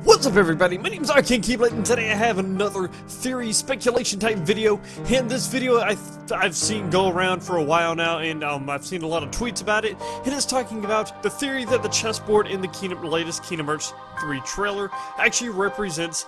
What's up everybody, my name is Arcane Keyblade and today I have another theory speculation type video. And this video I've seen go around for a while now, and I've seen a lot of tweets about it. And it's talking about the theory that the chessboard in the latest Kingdom Hearts 3 trailer actually represents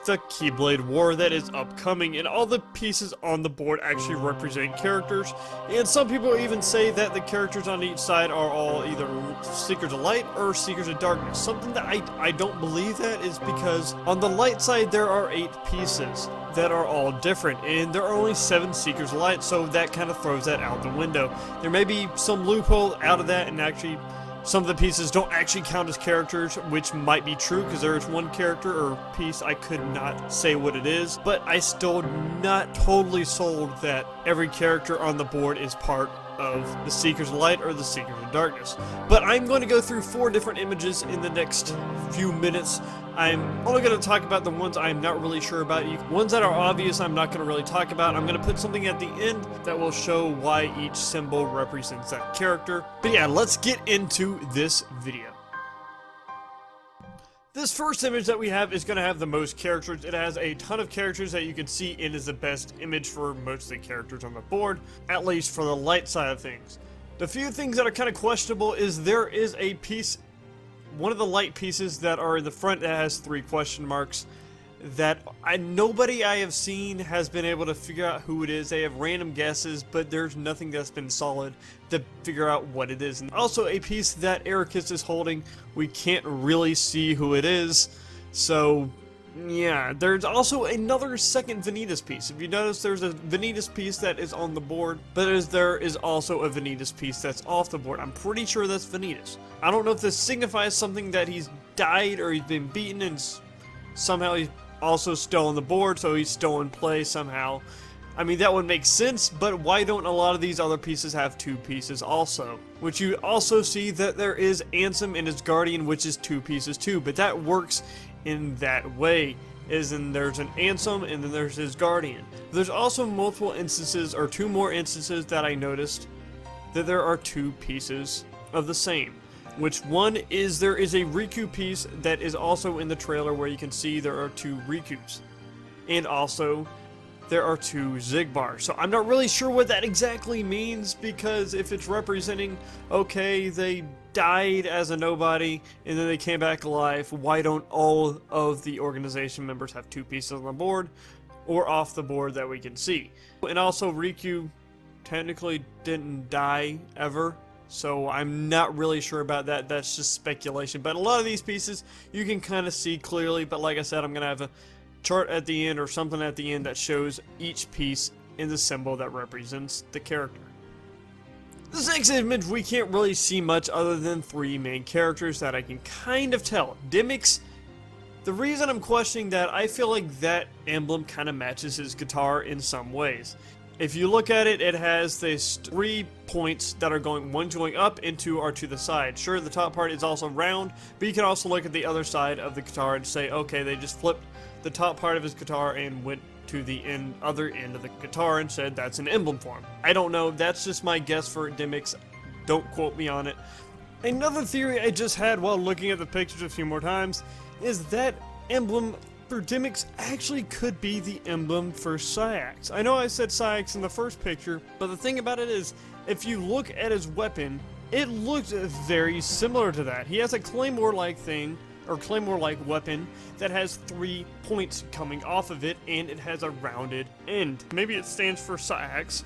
the Keyblade War that is upcoming, and all the pieces on the board actually represent characters. And some people even say that the characters on each side are all either Seekers of Light or Seekers of Darkness. Something that I don't believe that is because on the light side there are 8 pieces that are all different, and there are only 7 Seekers of Light, so that kind of throws that out the window. There may be some loophole out of that, and actually some of the pieces don't actually count as characters, which might be true because there is one character or piece I could not say what it is, but I still not totally sold that every character on the board is part of the Seekers of Light or the Seekers of Darkness. But I'm going to go through 4 different images in the next few minutes. I'm only going to talk about the ones I'm not really sure about. Ones that are obvious I'm not going to really talk about. I'm going to put something at the end that will show why each symbol represents that character. But yeah, let's get into this video. This first image that we have is going to have the most characters. It has a ton of characters that you can see. It is the best image for most of the characters on the board, at least for the light side of things. The few things that are kind of questionable is there is a piece, one of the light pieces that are in the front that has 3 question marks that nobody I have seen has been able to figure out who it is. They have random guesses, but there's nothing that's been solid to figure out what it is. And also a piece that Ericus is holding, we can't really see who it is. So yeah, there's also another second Vanitas piece. If you notice, there's a Vanitas piece that is on the board, but there is also a Vanitas piece that's off the board. I'm pretty sure that's Vanitas. I don't know if this signifies something that he's died or he's been beaten and somehow he's also still on the board, so he's still in play somehow. I mean, that would make sense, but why don't a lot of these other pieces have 2 pieces also? Which you also see that there is Ansem and his Guardian, which is 2 pieces too, but that works in that way. There's an Ansem and then there's his Guardian. There's also multiple instances, or 2 more instances that I noticed, that there are 2 pieces of the same. Which one is, there is a Riku piece that is also in the trailer where you can see there are 2 Rikus. And also, there are 2 Xigbars. So I'm not really sure what that exactly means, because if it's representing, okay, they died as a nobody and then they came back alive, why don't all of the organization members have 2 pieces on the board or off the board that we can see? And also, Riku technically didn't die ever. So I'm not really sure about that. That's just speculation. But a lot of these pieces you can kind of see clearly. But like I said, I'm going to have a chart at the end or something at the end that shows each piece in the symbol that represents the character. This next image, we can't really see much other than 3 main characters that I can kind of tell. Dimix, the reason I'm questioning that, I feel like that emblem kind of matches his guitar in some ways. If you look at it, it has these 3 points that are going, one's going up and 2 are to the side. Sure, the top part is also round, but you can also look at the other side of the guitar and say, okay, they just flipped the top part of his guitar and went to the other end of the guitar and said that's an emblem for him. I don't know, that's just my guess for Dimix. Don't quote me on it. Another theory I just had while looking at the pictures a few more times is that emblem for Dimix actually could be the emblem for Saïx. I know I said Saïx in the first picture, but the thing about it is, if you look at his weapon, it looks very similar to that. He has a claymore-like thing, or claymore-like weapon, that has 3 points coming off of it, and it has a rounded end. Maybe it stands for Saïx,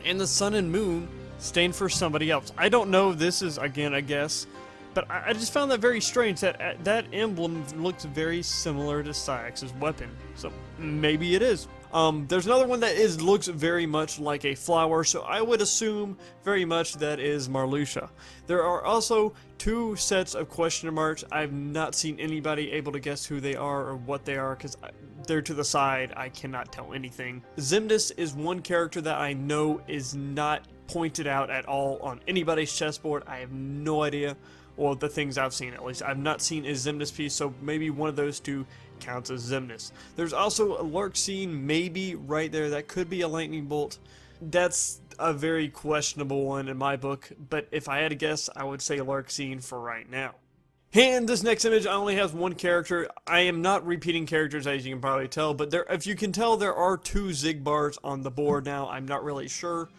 and the sun and moon stand for somebody else. I don't know, this is, again, a guess. But I just found that very strange that that emblem looks very similar to Saïx's weapon. So maybe it is. There's another one that looks very much like a flower, so I would assume very much that is Marluxia. There are also 2 sets of question marks. I've not seen anybody able to guess who they are or what they are because they're to the side. I cannot tell anything. Xemnas is one character that I know is not pointed out at all on anybody's chessboard. I have no idea. Well, the things I've seen, at least. I've not seen a Xemnas piece, so maybe one of those 2 counts as Xemnas. There's also a Larxene, maybe right there. That could be a lightning bolt. That's a very questionable one in my book, but if I had to guess, I would say Larxene for right now. And this next image only has one character. I am not repeating characters, as you can probably tell, but if you can tell, there are 2 Xigbars on the board now. I'm not really sure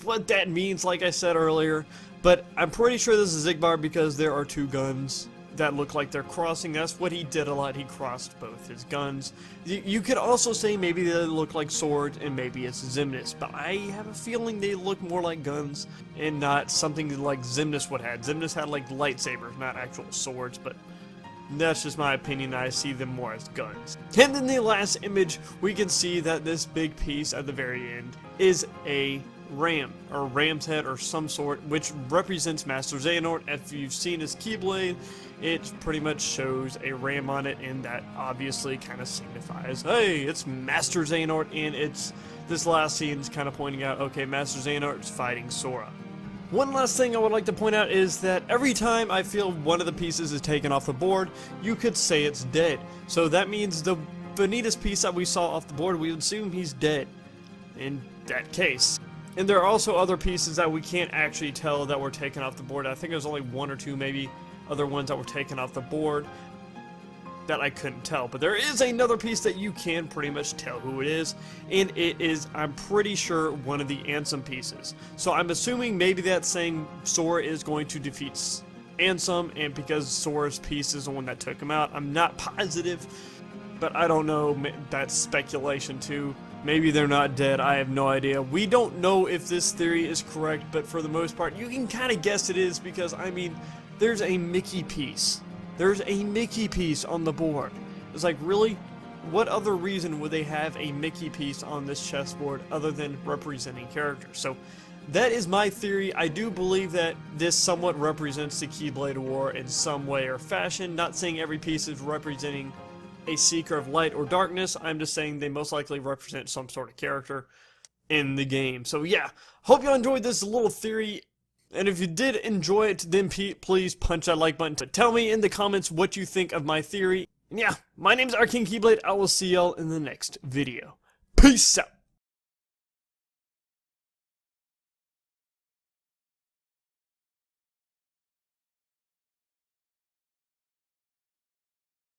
what that means, like I said earlier, but I'm pretty sure this is Xigbar because there are 2 guns that look like they're crossing. That's what he did a lot. He crossed both his guns. You could also say maybe they look like swords and maybe it's Xemnas, but I have a feeling they look more like guns and not something like Xemnas would have. Xemnas had like lightsabers, not actual swords, but that's just my opinion. I see them more as guns. And in the last image, we can see that this big piece at the very end is a ram, or ram's head, or some sort, which represents Master Xehanort. If you've seen his Keyblade, it pretty much shows a ram on it, and that obviously kind of signifies, hey, it's Master Xehanort, and this last scene is kind of pointing out, okay, Master Xehanort is fighting Sora. One last thing I would like to point out is that every time I feel one of the pieces is taken off the board, you could say it's dead. So that means the Vanitas piece that we saw off the board, we would assume he's dead in that case. And there are also other pieces that we can't actually tell that were taken off the board. I think there's only 1 or 2 maybe other ones that were taken off the board that I couldn't tell. But there is another piece that you can pretty much tell who it is, and it is, I'm pretty sure, one of the Ansem pieces. So I'm assuming maybe that's saying Sora is going to defeat Ansem, and because Sora's piece is the one that took him out. I'm not positive, but I don't know. That's speculation too. Maybe they're not dead, I have no idea. We don't know if this theory is correct, but for the most part, you can kind of guess it is because, I mean, there's a Mickey piece. There's a Mickey piece on the board. It's like, really? What other reason would they have a Mickey piece on this chessboard other than representing characters? So, that is my theory. I do believe that this somewhat represents the Keyblade War in some way or fashion. Not saying every piece is representing a seeker of light or darkness. I'm just saying they most likely represent some sort of character in the game. So yeah, hope you enjoyed this little theory, and if you did enjoy it, then please punch that like button to tell me in the comments what you think of my theory. And yeah, my name's Arcane Keyblade. I will see y'all in the next video. Peace out.